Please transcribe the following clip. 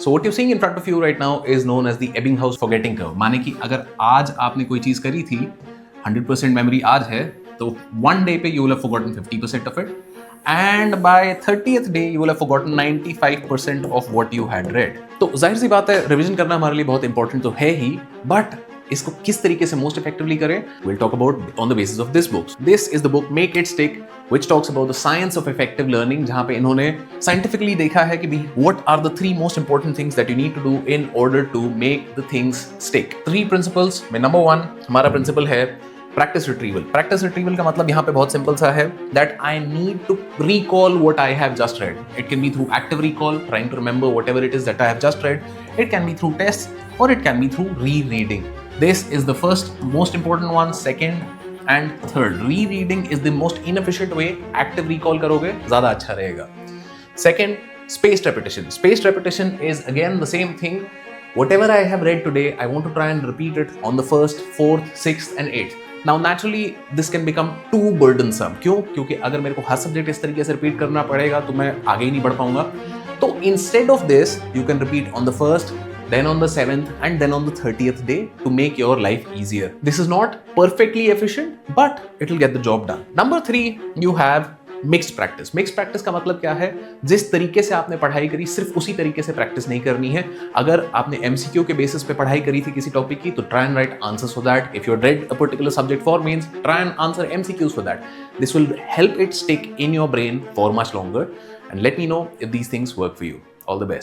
So what you're seeing in front of you right now is known as the Ebbinghaus forgetting curve. माने कि अगर आज आपने कोई चीज करी थी, 100% मेमोरी आज है, तो one day पे you will have forgotten 50% of it, and by 30th day you will have forgotten 95% of what you had read. तो जाहिर सी बात है, रिवीजन करना हमारे लिए बहुत इंपॉर्टेंट तो है ही, बट इसको किस तरीके से मोस्ट इफेक्टिवली करें, will talk about on the basis of this books. This is the book make it stick, which talks about the science of effective learning, जहां पे इन्होंने scientifically देखा है कि what are the 3 most important things that you need to do in order to make the things stick. 3 principles में number 1 हमारा principle है practice retrieval. Practice retrieval का मतलब यहाँ पे बहुत सिंपल सा है, that I need to recall what I have just read. It can be through active recall, trying to remember whatever it is that I have just read. It can be through tests, or it can be through rereading. This is the first most important one. Second and third, rereading is the most inefficient way. Active recall करोगे ज़्यादा अच्छा रहेगा. Second, spaced repetition. Spaced repetition is again the same thing. Whatever I have read today, I want to try and repeat it on the 1st, 4th, 6th and 8th. Now naturally this can become too burdensome. क्यों? क्योंकि अगर मेरे को हर subject इस तरीके से repeat करना पड़ेगा तो मैं आगे ही नहीं बढ़ पाऊंगा. तो instead of this, you can repeat on the 1st, then on the 7th and then on the 30th day to make your life easier. This is not perfectly efficient, but it will get the job done. Number 3, you have mixed practice. Mixed practice का मतलब क्या है? जिस तरीके से आपने पढ़ाई करी सिर्फ उसी तरीके से प्रैक्टिस नहीं करनी है. अगर आपने एमसीक्यू के बेसिस पे पढ़ाई करी थी किसी टॉपिक की, तो try and write answers for that. If you read a particular subject for mains, try and answer MCQs for that. This will help it stick in your brain for much longer. And let me know if these things work for you. All the best.